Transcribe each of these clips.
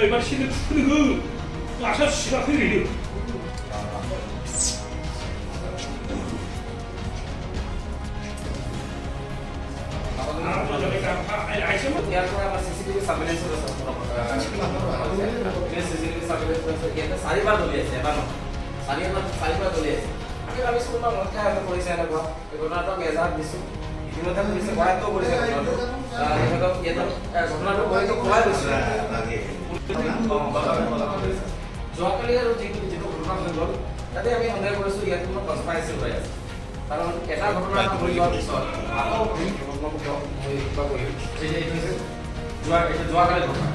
এবাৰ শীতেৰ আসাৰ সাথে radio CCTV surveillance চাৰিবাৰ দলি আছে এবাৰ চাৰিবাৰ দলি আছে আমি ভাবিছোঁ কোনোবা মদ খাই কৰিছে এনেকুৱা এই ঘটনাটো আমি এজাহাত দিছোঁ ইতিমধ্যে পুলিচে কৰায়ত্ব কৰিছে ঘটনাটো ঘটনাটো খোৱাই গৈছে যোৱাকালি আৰু যিটো ঘটনা হৈ গ'ল তাতে আমি সন্দেহ কৰিছোঁ ইয়াত কোনো কনস্পাইৰেচি হৈ আছে কাৰণ এটা ঘটনা হৈ যোৱাৰ পিছত আকৌ যোৱাকালি ঘটনা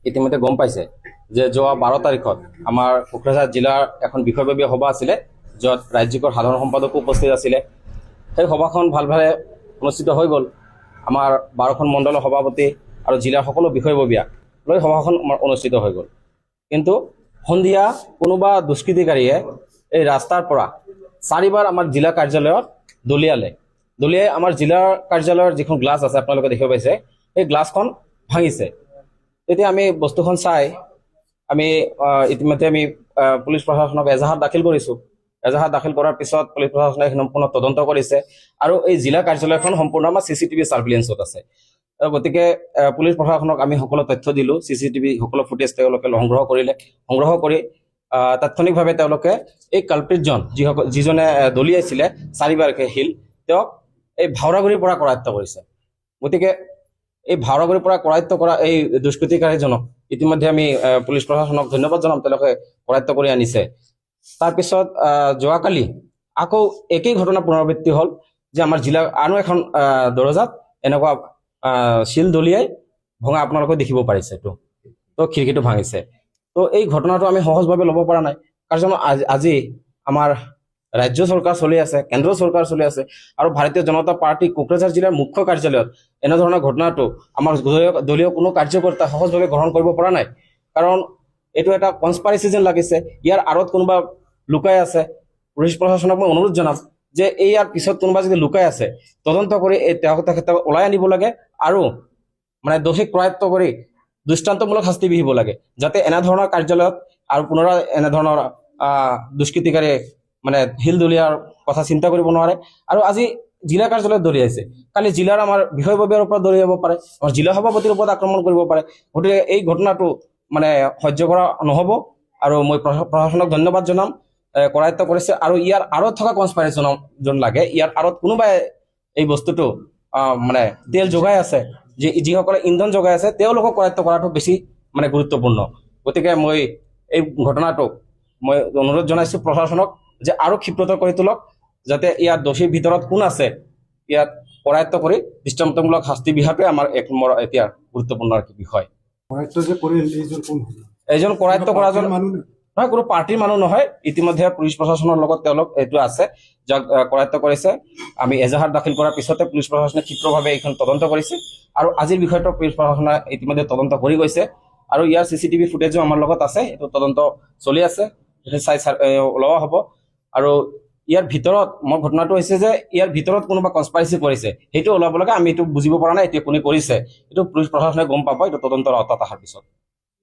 ইতিমধ্যে গম পাইছে যে যোৱা 12 তাৰিখত আমাৰ কোকৰাঝাৰ জিলাৰ এখন বিষয়ববীয়া সভা আছিলে য'ত ৰাজ্যিকৰ সাধাৰণ সম্পাদকো উপস্থিত আছিলে সেই সভাখন ভালভাৱে অনুষ্ঠিত হৈ গ'ল আমাৰ 12খন মণ্ডলৰ সভাপতি আৰু জিলাৰ সকলো বিষয়ববীয়া লৈ সভাখন অনুষ্ঠিত হৈ গ'ল কিন্তু সন্ধিয়া কোনোবা দুষ্কৃতিকাৰীয়ে এই ৰাস্তাৰ পৰা 4বাৰ আমাৰ জিলা কাৰ্যালয়ত দলিয়াই আমাৰ জিলাৰ কাৰ্যালয়ৰ যিখন গ্লাছ আছে আপোনালোকে দেখিব পাইছে এই গ্লাছখন ভাঙিছে তেতিয়া আমি বস্তুখন চাই আমি ইতিমধ্যে আমি পুলিচ প্ৰশাসনক এজাহাত দাখিল কৰিছোঁ এজাহাত দাখিল কৰাৰ পিছত পুলিচ প্ৰশাসনে সম্পূৰ্ণ তদন্ত কৰিছে আৰু এই জিলা কাৰ্যালয়খন সম্পূৰ্ণ আমাৰ CCTV সাৰ্ভিলেন্সত আছে গতিকে পুলিচ প্ৰশাসনক আমি সকলো তথ্য দিলোঁ CCTV সকলো ফুটেজ তেওঁলোকে সংগ্ৰহ কৰি তাৎক্ষণিকভাৱে তেওঁলোকে এই কালপ্ৰিটজন যিজনে দলিয়াইছিলে 4বাৰকৈ শিল তেওঁক এই ভাওৰাগুৰিৰ পৰা কৰায়ত্ব কৰিছে গতিকে এই ভাওৰাগুৰিৰ পৰা কৰায়ত্ব কৰা এই দুষ্কৃতিকাৰীজনক ইতিমধ্যে আমি পুলিচ প্ৰশাসনক ধন্যবাদ জনাম তেওঁলোকে কৰায়ত্ব কৰি আনিছে তাৰপিছত যোৱাকালি আকৌ একেই ঘটনা পুনৰাবৃত্তি হ'ল যে আমাৰ জিলাৰ আনো এখন দৰজাত এনেকুৱা শিল দলিয়াই ভঙা আপোনালোকে দেখিব পাৰিছে তো খিৰিকীটো ভাঙিছে তো এই ঘটনাটো আমি সহজভাৱে ল'ব পৰা নাই কাৰণ আজি আমাৰ ৰাজ্য চৰকাৰ চলি আছে কেন্দ্ৰ চৰকাৰ চলি আছে আৰু ভাৰতীয় জনতা পাৰ্টি কোকৰাঝাৰ জিলাৰ মুখ্য কাৰ্যালয়ত এনেধৰণৰ ঘটনাটো আমাৰ দলীয় কোনো কাৰ্যকৰ্তা সহজভাৱে গ্ৰহণ কৰিব পৰা নাই কাৰণ এইটো এটা কনস্পাইৰেচি যেন লাগিছে ইয়াৰ আঁৰত কোনোবা লুকাই আছে পুলিচ প্ৰশাসনক মই অনুৰোধ জনাম যে ইয়াৰ পিছত কোনোবা যদি লুকাই আছে তদন্ত কৰি এই তেখেতক ওলাই আনিব লাগে আৰু মানে দোষীক কৰায়ত্ব কৰি দৃষ্টান্তমূলক শাস্তি বিহিব লাগে যাতে এনেধৰণৰ কাৰ্যালয়ত আৰু পুনৰাই এনেধৰণৰ দুষ্কৃতিকাৰীয়ে মানে হিল দলিয়াৰ কথা চিন্তা কৰিব নোৱাৰে আৰু আজি জিলা কাৰ্যালয়ত দলিয়াইছে কালি জিলাৰ আমাৰ বিষয়ববীয়াৰ ওপৰত দলিয়াব পাৰে আমাৰ জিলা সভাপতিৰ ওপৰত আক্ৰমণ কৰিব পাৰে গতিকে এই ঘটনাটো মানে সহ্য কৰা নহ'ব আৰু মই প্ৰশাসনক ধন্যবাদ জনাম কৰায়ত্ব কৰিছে আৰু ইয়াৰ আঁৰত থকা কনস্পাইৰেচন লাগে ইয়াৰ আঁৰত কোনোবাই এই বস্তুটো মানে তেল যোগাই আছে যিসকলে ইন্ধন যোগাই আছে তেওঁলোকক কৰায়ত্ব কৰাটো বেছি মানে গুৰুত্বপূৰ্ণ গতিকে মই এই ঘটনাটোক মই অনুৰোধ জনাইছোঁ প্ৰশাসনক যে আৰু ক্ষিপ্ৰতৰ কৰি তোলক যাতে ইয়াৰ দোষীৰ ভিতৰত কোন আছে ইয়াত কৰায়ত্ব কৰি দৃষ্টান্তমূলক শাস্তি বিহাটোৱে আমাৰ এক নম্বৰ এতিয়া গুৰুত্বপূৰ্ণ বিষয় এইজন কৰায়ত্ব কৰাজন নহয় কোনো পাৰ্টিৰ মানুহ নহয় ইতিমধ্যে পুলিচ প্ৰশাসনৰ লগত তেওঁলোক এইটো আছে যাক কৰায়ত্ব কৰিছে আমি এজাহাৰ দাখিল কৰাৰ পিছতে পুলিচ প্ৰশাসনে ক্ষিপ্ৰভাৱে এইখন তদন্ত কৰিছে আৰু আজিৰ বিষয়টো পুলিচ প্ৰশাসনে ইতিমধ্যে তদন্ত কৰি গৈছে আৰু ইয়াৰ CCTV ফুটেজো আমাৰ লগত আছে এইটো তদন্ত চলি আছে চাই ওলোৱা হ'ব আৰু ইয়াৰ ভিতৰত মোৰ ঘটনাটো হৈছে যে ইয়াৰ ভিতৰত কোনোবা কনস্পাইৰেচি কৰিছে সেইটো ওলাব লাগে আমি এইটো বুজিব পৰা নাই এতিয়া কোনে কৰিছে এইটো পুলিচ প্ৰশাসনে গম পাব এইটো তদন্তৰ আওতাত অহাৰ পিছত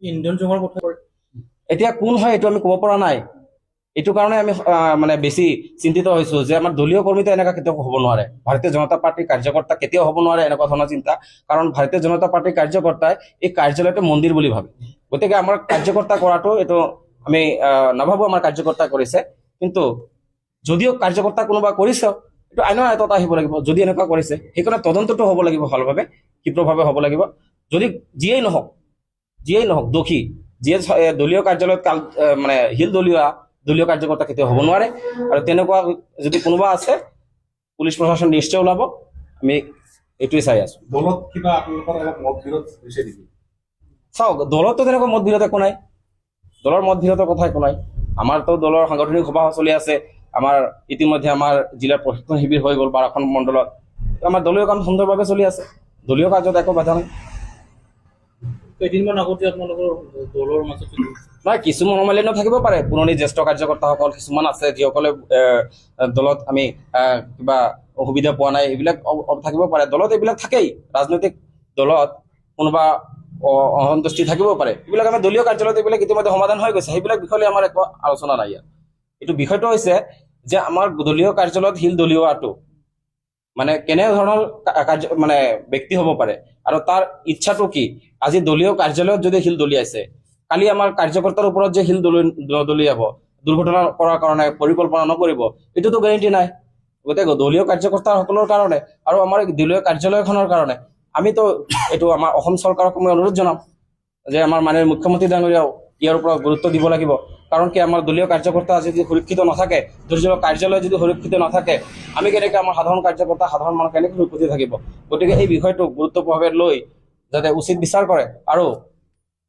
ইন্ধন যোগাৰ কথা এতিয়া কোন হয় এইটো আমি ক'ব পৰা নাই এইটো কাৰণে আমি মানে বেছি চিন্তিত হৈছোঁ যে আমাৰ দলীয় কৰ্মীটো এনেকুৱা কেতিয়াও হ'ব নোৱাৰে ভাৰতীয় জনতা পাৰ্টিৰ কাৰ্যকৰ্তা কেতিয়াও হ'ব নোৱাৰে এনেকুৱা ধৰণৰ চিন্তা কাৰণ ভাৰতীয় জনতা পাৰ্টিৰ কাৰ্যকৰ্তাই এই কাৰ্যালয়টো মন্দিৰ বুলি ভাবে গতিকে আমাৰ কাৰ্যকৰ্তা কৰাটো এইটো আমি নাভাবোঁ আমাৰ কাৰ্যকৰ্তা কৰিছে কিন্তু যদিও কাৰ্যকৰ্তা কোনোবা কৰিছে এইটো আইনৰ আয়ত্তত আহিব লাগিব যদি এনেকুৱা কৰিছে সেইকাৰণে তদন্তটো হ'ব লাগিব ভালভাৱে ক্ষিপ্ৰভাৱে হ'ব লাগিব যদি যিয়েই নহওক দোষী যিয়ে দলীয় কাৰ্যালয়ত মানে হিল দলিওৱা দলীয় কাৰ্যকৰ্তা কেতিয়াও হ'ব নোৱাৰে আৰু তেনেকুৱা যদি কোনোবা আছে পুলিচ প্ৰশাসন নিশ্চয় ওলাব আমি এইটোৱে চাই আছো দলত কিবা আপোনালোকৰ অলপ মতবিৰোধ হৈছে নেকি চাওক দলততো তেনেকুৱা মতবিৰোধ একো নাই দলৰ মতবিৰোধৰ কথা একো নাই আমাৰতো দলৰ সাংগঠনিক সভা চলি আছে আমাৰ ইতিমধ্যে আমাৰ জিলাৰ প্ৰশিক্ষণ শিবিৰ হৈ গ'ল 12খন মণ্ডলত আমাৰ দলীয় কাম সুন্দৰভাৱে চলি আছে দলীয় কাৰ্যত একো বাধা নাই কেইদিনমান আগতে আপোনালোকৰ দলৰ মাজত নাই কিছু মনোমালিন্য থাকিব পাৰে পুৰণি জ্যেষ্ঠ কাৰ্যকৰ্তাসকল কিছুমান আছে যিসকলে দলত আমি কিবা অসুবিধা পোৱা নাই এইবিলাক থাকিব পাৰে দলত এইবিলাক থাকেই ৰাজনৈতিক দলত কোনোবা অসন্তুষ্টি থাকিব পাৰে এইবিলাক আমাৰ দলীয় কাৰ্যালয়ত এইবিলাক ইতিমধ্যে সমাধান হৈ গৈছে সেইবিলাক বিষয়ে আমাৰ একো আলোচনা নাই ইয়াত এইটো বিষয়টো হৈছে যে আমাৰ দলীয় কাৰ্যালয়ত শিল দলীয়টো মানে কেনে ধৰণৰ মানে ব্যক্তি হ'ব পাৰে আৰু তাৰ ইচ্ছাটো কি আজি দলীয় কাৰ্যালয়ত যদি শিল দলিয়াইছে কালি আমাৰ কাৰ্যকৰ্তাৰ ওপৰত যে শিল দলিয়াব দুৰ্ঘটনা কৰাৰ কাৰণে পৰিকল্পনা নকৰিব এইটোতো গেৰেণ্টি নাই গতিকে দলীয় কাৰ্যকৰ্তাসকলৰ কাৰণে আৰু আমাৰ দলীয় কাৰ্যালয়খনৰ কাৰণে আমিতো এইটো আমাৰ অসম চৰকাৰক মই অনুৰোধ জনাম যে আমাৰ মাননীয় মুখ্যমন্ত্ৰী ডাঙৰীয়াও ইয়াৰ ওপৰত গুৰুত্ব দিব লাগিব কাৰণ কি আমাৰ দলীয় কাৰ্যকৰ্তা যদি সুৰক্ষিত নাথাকে দলীয় কাৰ্যালয় যদি সুৰক্ষিত নাথাকে আমি কেনেকৈ আমাৰ সাধাৰণ কাৰ্যকৰ্তা সাধাৰণ মানুহ কেনেকৈ সুৰক্ষিত থাকিব গতিকে এই বিষয়টো গুৰুত্বভাৱে লৈ যাতে উচিত বিচাৰ কৰে আৰু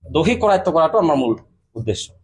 দোষী কৰায়ত্ব কৰাটো আমাৰ মূল উদ্দেশ্য